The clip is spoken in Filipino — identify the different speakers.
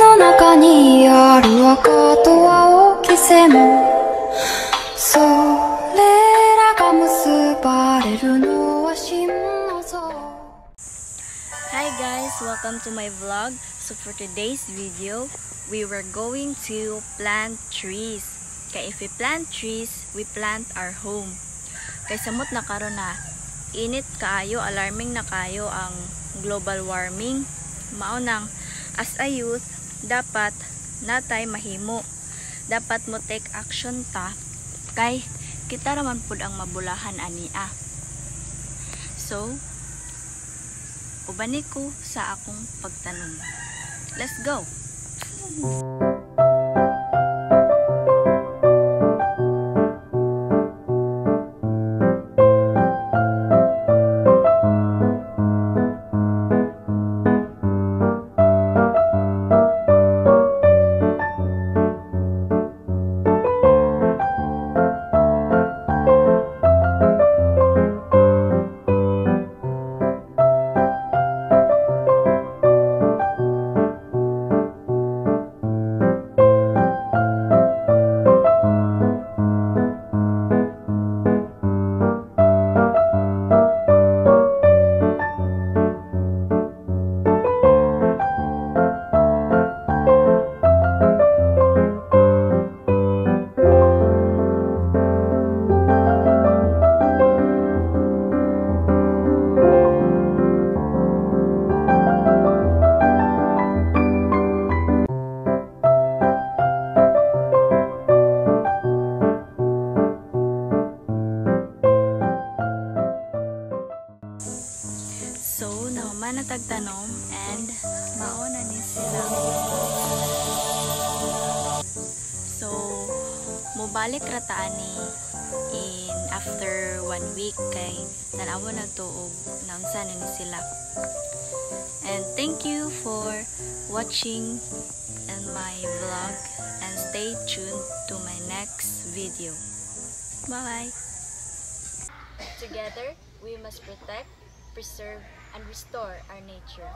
Speaker 1: の中にある赤と青き線、それらが結ばれるのは真の像。
Speaker 2: Hi guys, welcome to my vlog. So for today's video, we were going to plant trees. Kaya if we plant trees, we plant our home. Kaya samot na karon na init kaayo, alarming na kayo ang global warming. Mao nang as a youth, dapat natay mahimo. Dapat mo take action ta. Kay kita raman pud ang mabulahan ania. So, ubani ko sa akong pagtanom. Let's go! So, nahuman na tagtanom and mauna ni sila. So, mubalik rataan ni in after 1 week kay tanawa na to og naunsa na ni sila. And thank you for watching in my vlog and stay tuned to my next video. Bye! Together, we must protect, preserve, and restore our nature.